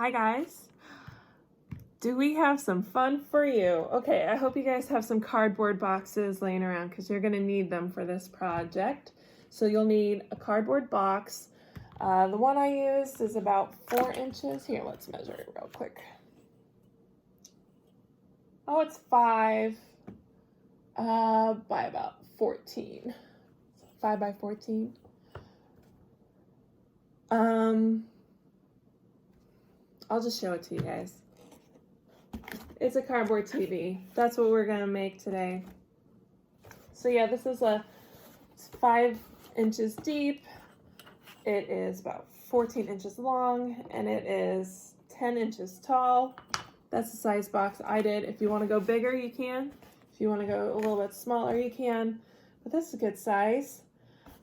Hi guys. Do we have some fun for you? Okay, I hope you guys have some cardboard boxes laying around because you're going to need them for this project. So you'll need a cardboard box. The one I used is about 4 inches. Here, let's measure it real quick. Oh, it's 5 by about 14. 5 by 14. I'll just show it to you guys. It's a cardboard TV. That's what we're gonna make today. So yeah, this is it's 5 inches deep. It is about 14 inches long, and it is 10 inches tall. That's the size box I did. If you want to go bigger, you can. If you want to go a little bit smaller, you can. But this is a good size.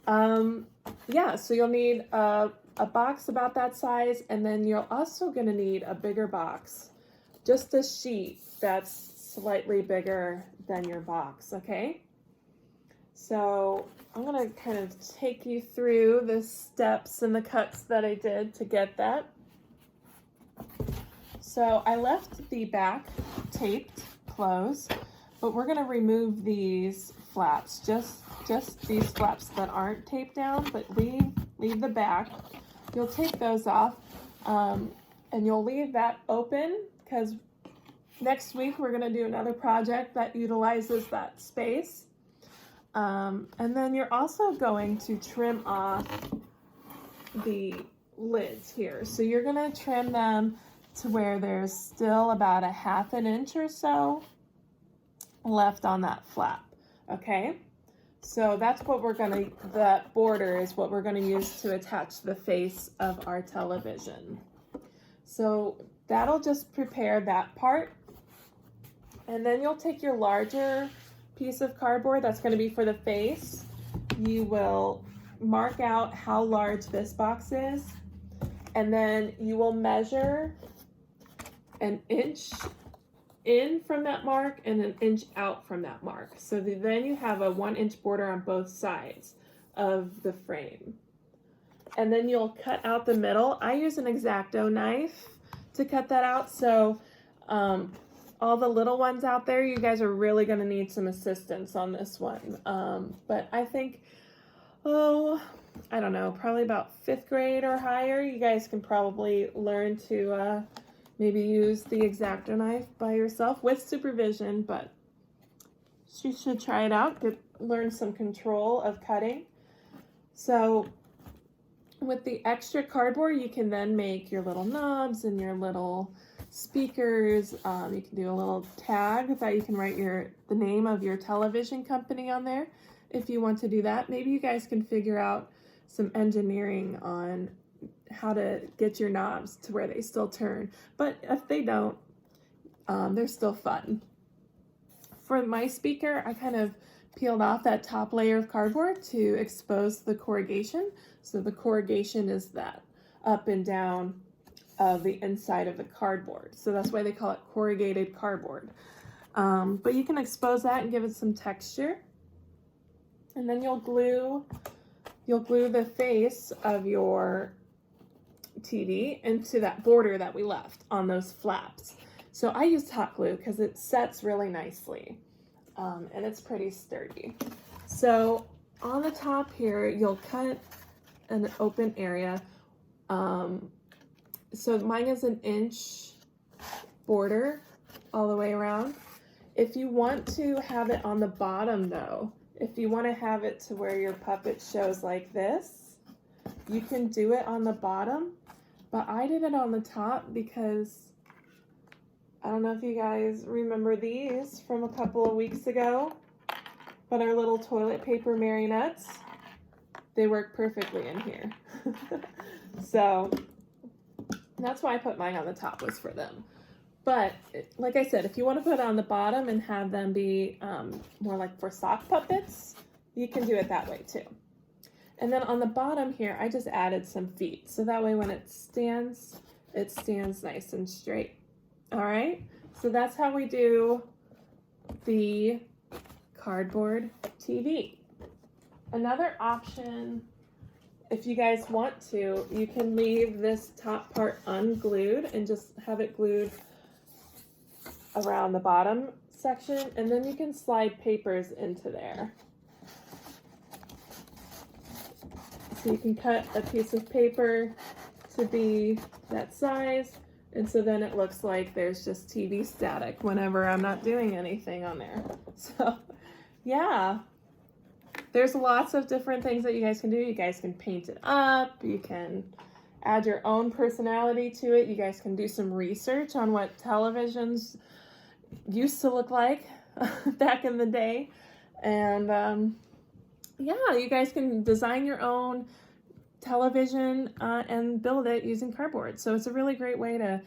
Yeah, so you'll need a box about that size, and then you're also going to need a bigger box. Just a sheet that's slightly bigger than your box, okay? So I'm going to kind of take you through the steps and the cuts that I did to get that. So I left the back taped closed, but we're going to remove these flaps, just these flaps that aren't taped down, but leave the back. You'll take those off, and you'll leave that open because next week we're going to do another project that utilizes that space. And then you're also going to trim off the lids here. So you're going to trim them to where there's still about a 1/2 inch or so left on that flap, okay? So that's what that border is what we're gonna use to attach the face of our television. So that'll just prepare that part. And then you'll take your larger piece of cardboard that's gonna be for the face. You will mark out how large this box is, and then you will measure 1 inch in from that mark and 1 inch out from that mark. So then you have a 1 inch border on both sides of the frame. And then you'll cut out the middle. I use an exacto knife to cut that out. So all the little ones out there, you guys are really gonna need some assistance on this one. But I think, I don't know, probably about 5th grade or higher, you guys can probably learn to maybe use the exacto knife by yourself with supervision, but you should try it out, learn some control of cutting. So with the extra cardboard, you can then make your little knobs and your little speakers. You can do a little tag that you can write the name of your television company on there if you want to do that. Maybe you guys can figure out some engineering on how to get your knobs to where they still turn, but if they don't, they're still fun. For my speaker, I kind of peeled off that top layer of cardboard to expose the corrugation. So the corrugation is that up and down of the inside of the cardboard. So that's why they call it corrugated cardboard. But you can expose that and give it some texture. And then you'll glue the face of your TV into that border that we left on those flaps. So I used hot glue because it sets really nicely, and it's pretty sturdy. So on the top here, you'll cut an open area. So mine is 1 inch border all the way around. If you want to have it on the bottom though, if you want to have it to where your puppet shows like this, you can do it on the bottom, but I did it on the top because I don't know if you guys remember these from a couple of weeks ago, but our little toilet paper marionettes, they work perfectly in here. So that's why I put mine on the top, was for them. But like I said, if you want to put it on the bottom and have them be more like for sock puppets, you can do it that way too. And then on the bottom here, I just added some feet. So that way when it stands nice and straight. All right, so that's how we do the cardboard TV. Another option if you guys want to, you can leave this top part unglued and just have it glued around the bottom section, and then you can slide papers into there. So you can cut a piece of paper to be that size, and so then it looks like there's just TV static whenever I'm not doing anything on there. So yeah, there's lots of different things that you guys can do. You guys can paint it up, you can add your own personality to it, you guys can do some research on what televisions used to look like back in the day, and yeah, you guys can design your own television and build it using cardboard. So it's a really great way to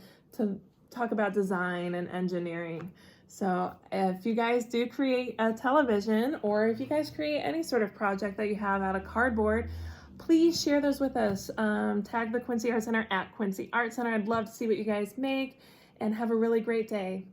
talk about design and engineering. So if you guys do create a television, or if you guys create any sort of project that you have out of cardboard, please share those with us. Tag the Quincy Art Center at Quincy Art Center. I'd love to see what you guys make, and have a really great day.